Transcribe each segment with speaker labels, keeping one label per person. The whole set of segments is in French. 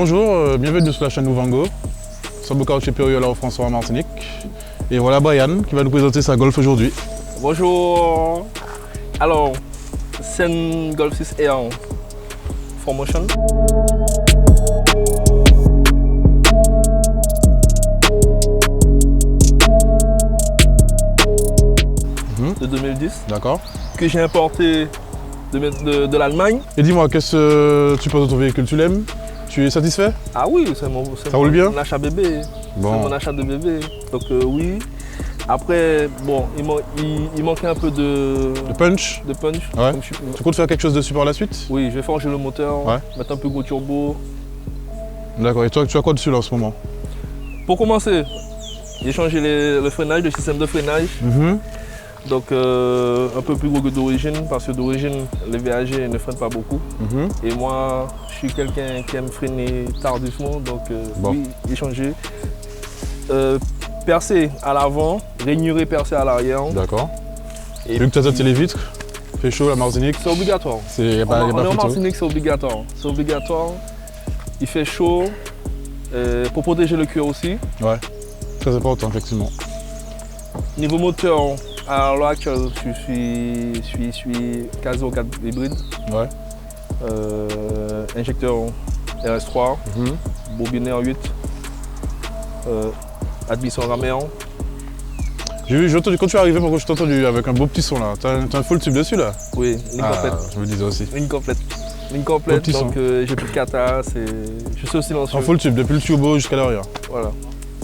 Speaker 1: Bonjour, bienvenue sur la chaîne Nouvango. Sambuca chez Périola au François en Martinique. Et voilà Brian qui va nous présenter sa Golf aujourd'hui.
Speaker 2: Bonjour. Alors, c'est une Golf 6 Air 4Motion. De 2010.
Speaker 1: D'accord.
Speaker 2: Que j'ai importé de l'Allemagne.
Speaker 1: Et dis-moi, qu'est-ce que tu penses de ton véhicule? Tu l'aimes? Tu es satisfait?
Speaker 2: Ah oui, c'est
Speaker 1: Ça roule bien?
Speaker 2: mon achat bébé.
Speaker 1: Bon.
Speaker 2: C'est mon achat de bébé. Donc oui. Après, bon, il manquait un peu de
Speaker 1: punch?
Speaker 2: De punch.
Speaker 1: Ouais. Tu comptes faire quelque chose dessus par la suite?
Speaker 2: Oui, je vais changer le moteur,
Speaker 1: ouais.
Speaker 2: Mettre un peu gros turbo.
Speaker 1: D'accord. Et toi, tu as quoi dessus là en ce moment?
Speaker 2: Pour commencer, j'ai changé le freinage, le système de freinage. Donc un peu plus gros que d'origine, parce que d'origine, les VAG ne freinent pas beaucoup. Et moi, je suis quelqu'un qui aime freiner tardivement, donc oui, j'ai changé. Percé à l'avant, rainuré percé à l'arrière.
Speaker 1: D'accord. Et vu que tu as tâté les vitres, fait chaud la Martinique.
Speaker 2: C'est obligatoire.
Speaker 1: On est en
Speaker 2: Martinique, c'est obligatoire. C'est obligatoire. Il fait chaud. Pour protéger le cuir aussi.
Speaker 1: Ouais, très important effectivement.
Speaker 2: Niveau moteur, à l'heure actuelle, je suis quasi au 4 hybride.
Speaker 1: Ouais.
Speaker 2: Injecteur RS3, bobinaire 8, admission rameur.
Speaker 1: J'ai vu, quand tu es arrivé, pourquoi je t'ai entendu avec un beau petit son là. T'as un full tube dessus là?
Speaker 2: Oui, ligne complète.
Speaker 1: Je me disais aussi.
Speaker 2: Ligne complète. Ligne complète, donc j'ai plus de cata, je suis au silencieux.
Speaker 1: En full tube, depuis le turbo jusqu'à l'arrière.
Speaker 2: Voilà.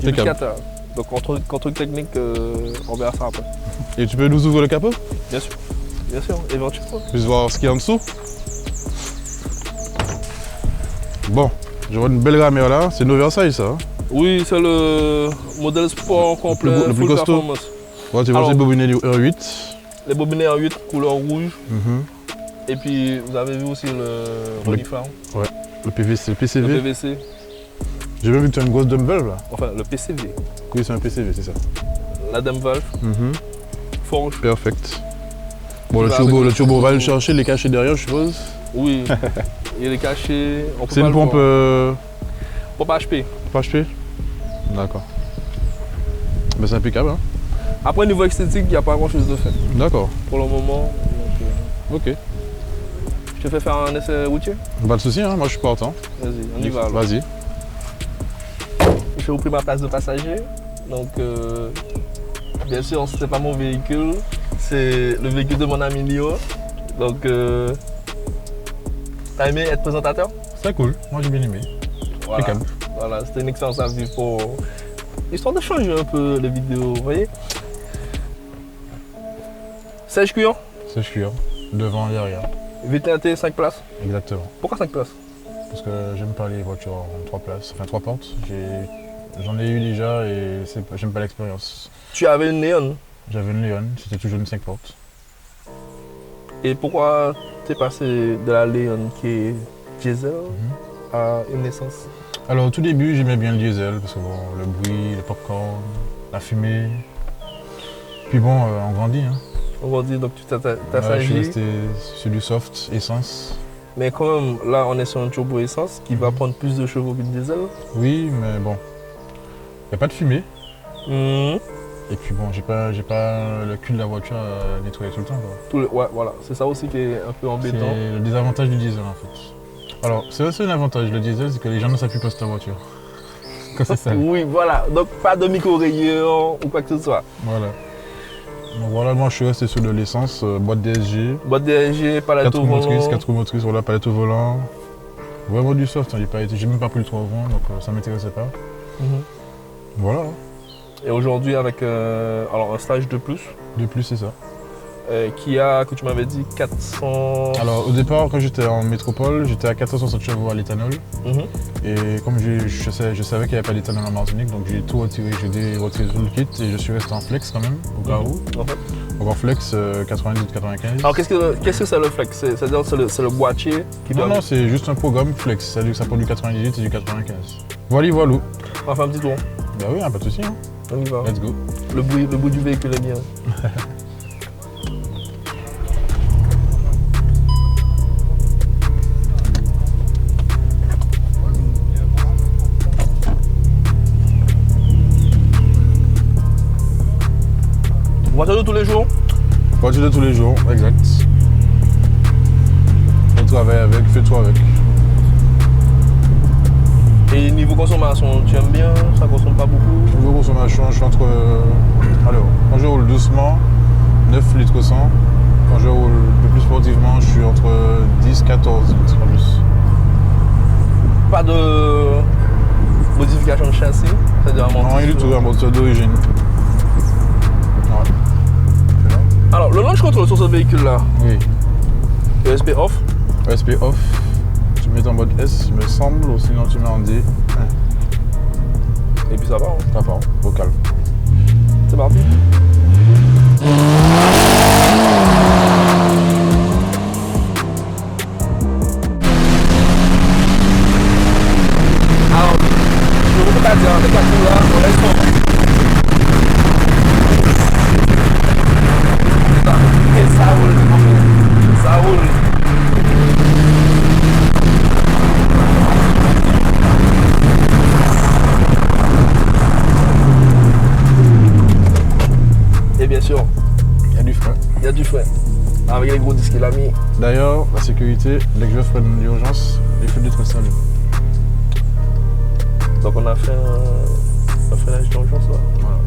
Speaker 2: J'ai plus de cata. Donc contre technique, on verra ça après.
Speaker 1: Et tu peux nous ouvrir le capot?
Speaker 2: Bien sûr, éventuellement.
Speaker 1: Plus voir ce qu'il y a en dessous. Bon, je vois une belle rameur là, c'est une Oversize ça.
Speaker 2: Oui, c'est le modèle sport complet,
Speaker 1: le plus costaud. Ouais, tu vois, c'est les bobinets R8. Les
Speaker 2: bobinets R8 couleur rouge. Et puis vous avez vu aussi le Renifar.
Speaker 1: Ouais, le PVC, le PCV.
Speaker 2: Le PVC.
Speaker 1: J'ai même vu que tu as une grosse dump valve là.
Speaker 2: Enfin, le PCV.
Speaker 1: Oui, c'est un PCV, c'est ça.
Speaker 2: La dump valve. Forge.
Speaker 1: Perfect. Bon, le turbo, on va le chercher, il est caché derrière, je suppose.
Speaker 2: Oui, il est caché.
Speaker 1: C'est une pompe.
Speaker 2: Pompe HP.
Speaker 1: Pompe HP? D'accord. Ben, c'est impeccable. Hein.
Speaker 2: Après, niveau esthétique, il n'y a pas grand chose de fait.
Speaker 1: D'accord.
Speaker 2: Pour le moment. Donc,
Speaker 1: ok.
Speaker 2: Je te fais faire un essai routier?
Speaker 1: Pas de soucis, hein, moi je suis partant.
Speaker 2: Vas-y, on y va alors.
Speaker 1: Vas-y.
Speaker 2: J'ai repris ma place de passager. Donc, bien sûr, ce n'est pas mon véhicule. C'est le véhicule de mon ami Lio. Donc, t'as aimé être présentateur?
Speaker 1: C'est cool, moi j'ai bien aimé.
Speaker 2: Voilà, c'était une expérience à vivre pour... Histoire de changer un peu les vidéos, vous voyez? Sèche cuir?
Speaker 1: Sèche cuir, devant et derrière.
Speaker 2: VTT 5 places?
Speaker 1: Exactement.
Speaker 2: Pourquoi 5 places?
Speaker 1: Parce que j'aime pas les voitures en 3 places, enfin 3 portes. J'en ai eu déjà et j'aime pas l'expérience.
Speaker 2: Tu avais une Léon?
Speaker 1: J'avais une Léon, c'était toujours une 5 portes.
Speaker 2: Et pourquoi t'es passé de la Léon qui est diesel à une essence?
Speaker 1: Alors au tout début j'aimais bien le diesel parce que bon, le bruit, le popcorn, la fumée. Puis bon, on grandit. Hein.
Speaker 2: On grandit, donc tu t'assagis.
Speaker 1: Je suis resté sur du soft, essence.
Speaker 2: Mais quand même, là on est sur un turbo essence qui va prendre plus de chevaux qu'une diesel.
Speaker 1: Oui, mais bon, il n'y a pas de fumée. Et puis bon, j'ai pas le cul de la voiture à nettoyer tout le temps.
Speaker 2: Ouais, voilà, c'est ça aussi qui est un peu embêtant.
Speaker 1: C'est le désavantage du diesel en fait. Alors, c'est aussi un avantage, le diesel, c'est que les gens ne s'appuient pas sur ta voiture. Quand c'est ça.
Speaker 2: Oui, voilà, donc pas de micro-rayures ou quoi que ce soit.
Speaker 1: Voilà. Donc voilà, moi je suis resté sur de l'essence, boîte DSG.
Speaker 2: Boîte DSG, palette au volant.
Speaker 1: 4 roues motrices, voilà, palette au volant. Vraiment du soft, hein, j'ai même pas pris le 3 avant, donc ça m'intéressait pas. Voilà.
Speaker 2: Et aujourd'hui avec alors un stage de plus.
Speaker 1: De plus, c'est ça.
Speaker 2: Qui a, que tu m'avais dit, 400...
Speaker 1: Alors au départ, quand j'étais en métropole, j'étais à 460 chevaux à l'éthanol. Et comme je savais qu'il n'y avait pas d'éthanol en Martinique, donc j'ai tout retiré, j'ai retiré tout le kit et je suis resté en flex quand même, au cas où. Donc en flex 98-95.
Speaker 2: Alors qu'est-ce que c'est le flex? C'est-à-dire c'est le boîtier qui doit...
Speaker 1: Non, c'est juste un programme flex, c'est-à-dire que ça prend du 98 et du 95. Voilà.
Speaker 2: On va faire un petit tour.
Speaker 1: Bah oui, pas de souci. Hein.
Speaker 2: On y va.
Speaker 1: Let's go.
Speaker 2: Le bruit du véhicule est bien. Voiture de tous les jours?
Speaker 1: Voiture de tous les jours, exact. On travaille avec, fais tout avec.
Speaker 2: Et niveau consommation, tu aimes bien? Ça consomme pas beaucoup?
Speaker 1: Niveau consommation, je suis entre. Alors, quand je roule doucement, 9 litres au 100. Quand je roule un peu plus sportivement, je suis entre 10-14 litres en plus.
Speaker 2: Pas de modification de châssis? C'est-à-dire
Speaker 1: Non, rien du tout, un moteur d'origine. Ouais.
Speaker 2: Alors, le launch control sur ce véhicule-là,
Speaker 1: Oui.
Speaker 2: ESP off?
Speaker 1: ESP off. Tu mets en mode S, il me semble, ou sinon tu mets en D.
Speaker 2: Et puis ça va, hein?
Speaker 1: Ça part, au calme.
Speaker 2: C'est parti. Alors, je ne peux pas dire, les 4 roues là, on laisse tomber. Et ça roule, ça roule. Et bien sûr,
Speaker 1: Il y a du frein.
Speaker 2: il y a du frein. Avec les gros disques qu'il a mis.
Speaker 1: D'ailleurs, la sécurité, dès que je freine d'urgence, les feux de s'allument.
Speaker 2: Donc on a fait un freinage d'urgence là.
Speaker 1: Voilà.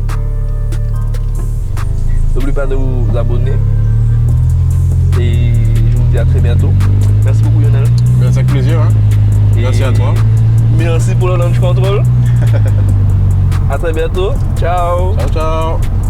Speaker 2: N'oubliez pas de vous abonner. Et je vous dis à très bientôt. Merci beaucoup Lionel.
Speaker 1: Ben, c'est avec plaisir. Hein. Merci à toi.
Speaker 2: Merci pour le launch control. À très bientôt. Ciao.
Speaker 1: Ciao, ciao.